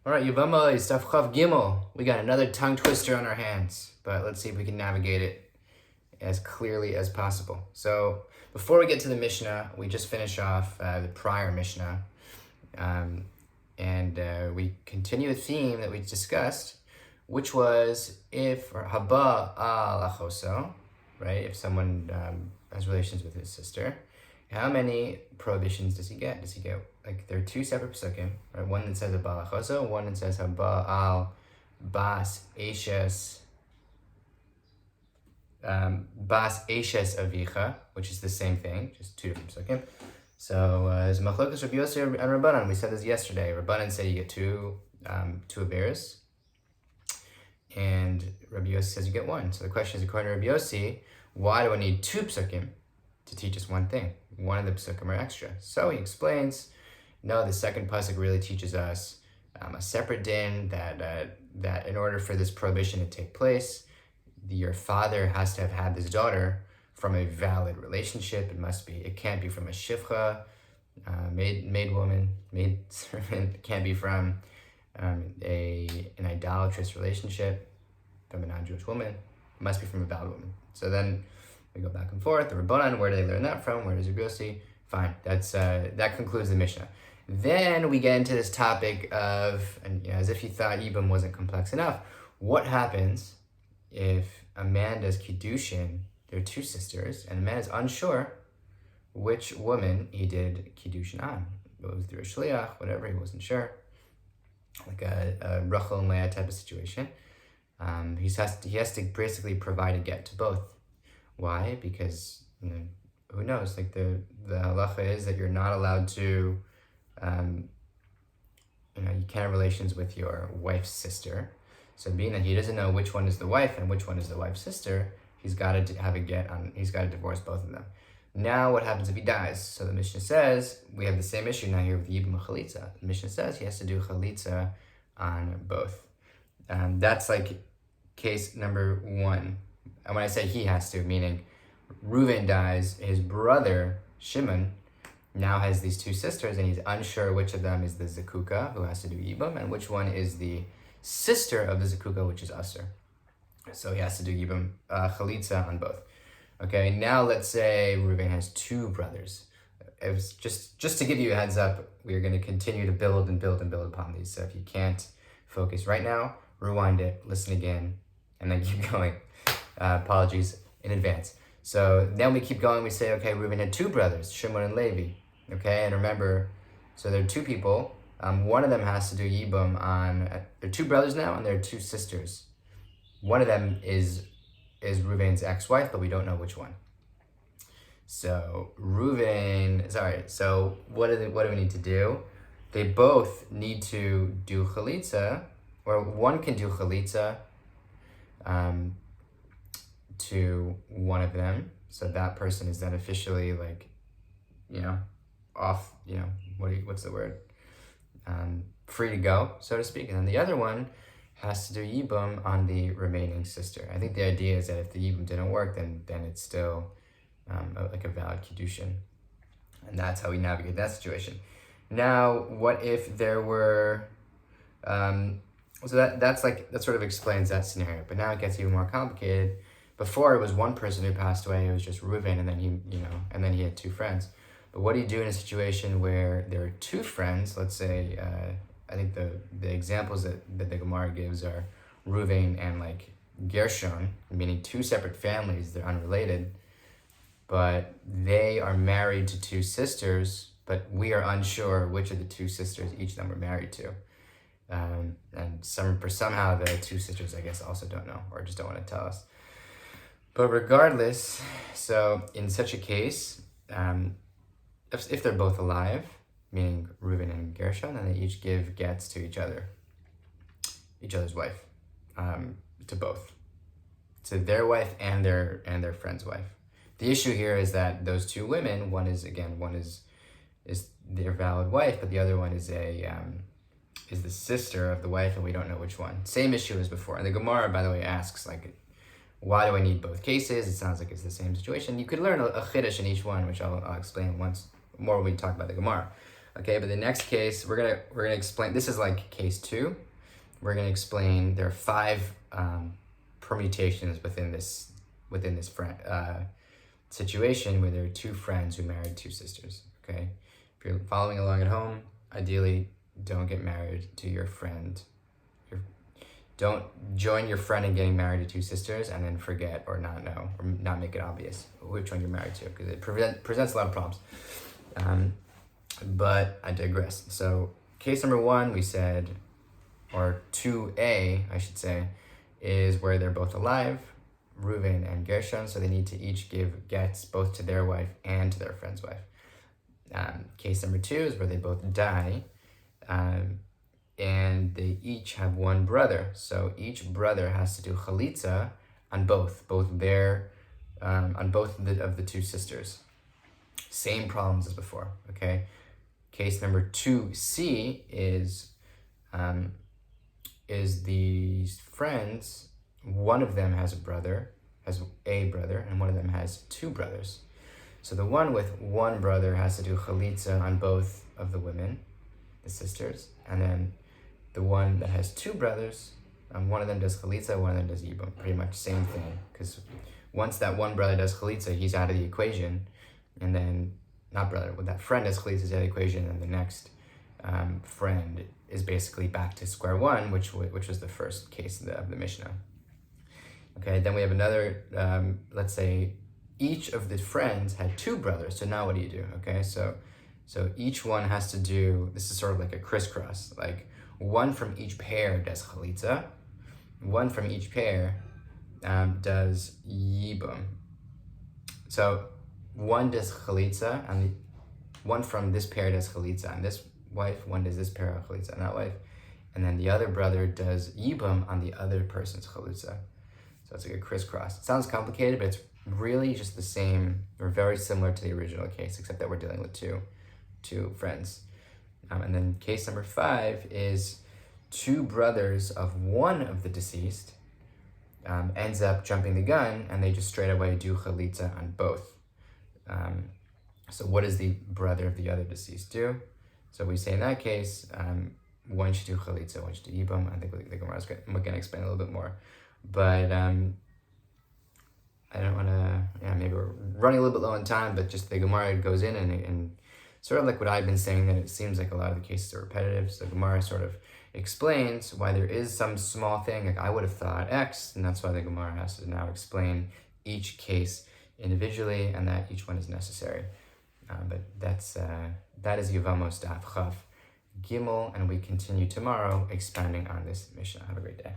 All right, Yevamos, Daf Recaps Yevamos. We got another tongue twister on our hands, but let's see if we can navigate it as clearly as possible. So before we get to the Mishnah, we just finish off the prior Mishnah, and we continue a theme that we discussed, which was if haba al achoso, right? If someone has relations with his sister, how many prohibitions does he get? Does he get, like, there are two separate psukim, right? One that says haba al achoso, one that says haba al bas eshes avicha, which is the same thing, just two different psukim. So there's machlokas Rabbi Yossi and Rabbanan. We said this yesterday. Rabbanan say you get two averos, and Rabbi Yossi says you get one. So the question is, according to Rabbi Yossi, why do I need two psukim to teach us one thing? One of the psukim are extra. So he explains, no, the second pasuk really teaches us a separate din that in order for this prohibition to take place, your father has to have had this daughter from a valid relationship. It can't be from a shifcha, maid woman, maid servant. It can't be from an idolatrous relationship from a non-Jewish woman. It must be from a valid woman. So then we go back and forth. The Rabbanan, where do they learn that from? Where does Rabbi Yossi? Fine, that concludes the Mishnah. Then we get into this topic of, and as if you thought Yibam wasn't complex enough, what happens if a man does kiddushin? There are two sisters, and the man is unsure which woman he did kiddushin on. It was through a shliach, whatever, he wasn't sure. Like a Rachel and Leah type of situation. He has to basically provide a get to both. Why? Because who knows? Like the halacha is that you're not allowed to, you can't have relations with your wife's sister. So being that he doesn't know which one is the wife and which one is the wife's sister, he's got to have a get on. He's got to divorce both of them. Now, what happens if he dies? So the Mishnah says we have the same issue now here with Yibam Chalitza. The Mishnah says he has to do Chalitza on both. That's like case number one. And when I say he has to, meaning Reuven dies, his brother Shimon now has these two sisters, and he's unsure which of them is the Zakuka, who has to do Yibam, and which one is the sister of the Zakuka, which is Aser. So he has to do Yibam Chalitza on both. Okay, now let's say Reuven has two brothers. It was just to give you a heads up, we're going to continue to build and build and build upon these. So if you can't focus right now, rewind it, listen again, and then keep going. Apologies in advance. So then we keep going, we say, okay, Reuven had two brothers, Shimon and Levi. Okay, and remember, so there are two people. One of them has to do Yibam on, they're two brothers now, and there are two sisters. One of them is Reuven's ex-wife, but we don't know which one. So so what do we need to do? They both need to do Chalitza, or one can do Chalitza to one of them. So that person is then officially off, what's the word? Free to go, so to speak. And then the other one has to do Yibam on the remaining sister. I think the idea is that if the Yibam didn't work, then it's still like a valid Kiddushin. And that's how we navigate that situation. Now, what if there were, so that sort of explains that scenario, but now it gets even more complicated. Before it was one person who passed away, it was just Reuven, and then he had two friends. But what do you do in a situation where there are two friends? Let's say, I think the examples that the Gemara gives are Reuven and like Gershon, meaning two separate families, they're unrelated, but they are married to two sisters, but we are unsure which of the two sisters each of them were married to. And somehow the two sisters, I guess, also don't know, or just don't want to tell us. But regardless, so in such a case, if they're both alive, meaning Reuven and Gershon, then they each give gets to each other's wife, to both, to their wife and their friend's wife. The issue here is that those two women, one is their valid wife, but the other one is the sister of the wife, and we don't know which one. Same issue as before. And the Gemara, by the way, asks why do I need both cases? It sounds like it's the same situation. You could learn a chiddush in each one, which I'll explain once more when we talk about the Gemara. Okay, but the next case we're gonna explain. This is like case 2. We're gonna explain there are 5 permutations within this situation where there are 2 friends who married 2 sisters. Okay, if you're following along at home, ideally don't get married to your friend. Don't join your friend in getting married to 2 sisters and then forget or not know or not make it obvious which one you're married to, because it presents a lot of problems. But I digress. So case number 1, we said, or 2A, I should say, is where they're both alive, Reuven and Gershon, so they need to each give gets both to their wife and to their friend's wife. Case number 2 is where they both die, and they each have 1 brother. So each brother has to do chalitza on both of the 2 sisters. Same problems as before, okay? Case number 2C is these friends, one of them has a brother, and one of them has 2 brothers. So the one with 1 brother has to do chalitza on both of the women, the sisters, and then the one that has 2 brothers, one of them does chalitza, one of them does yibum. Pretty much same thing, because once that one brother does chalitza, he's out of the equation, and then when that friend does chalitza, is out of the equation, and the next friend is basically back to square one, which was the first case of the Mishnah. Okay, then we have another, let's say each of the friends had 2 brothers, so now what do you do? Okay, so each one has to do, this is sort of like a crisscross, like one from each pair does chalitza, one from each pair does yibum. So one does chalitza, and one from this pair does chalitza on this wife, one does this pair of chalitza on that wife, and then the other brother does yibum on the other person's chalitza. So it's like a crisscross. It sounds complicated, but it's really just the same, or very similar to the original case, except that we're dealing with two friends. And then case number 5 is 2 brothers of one of the deceased ends up jumping the gun, and they just straight away do chalitza on both. So what does the brother of the other deceased do? So we say in that case, one should do chalitza, one should do yibum. I think the Gemara is going to explain a little bit more. But I don't want to, maybe we're running a little bit low on time, but just the Gemara goes in and sort of like what I've been saying, that it seems like a lot of the cases are repetitive. So the Gemara sort of explains why there is some small thing, like I would have thought X, and that's why the Gemara has to now explain each case individually, and that each one is necessary. But that is Yevamos Daf Recaps Yevamos, and we continue tomorrow expounding on this Mishnah. Have a great day.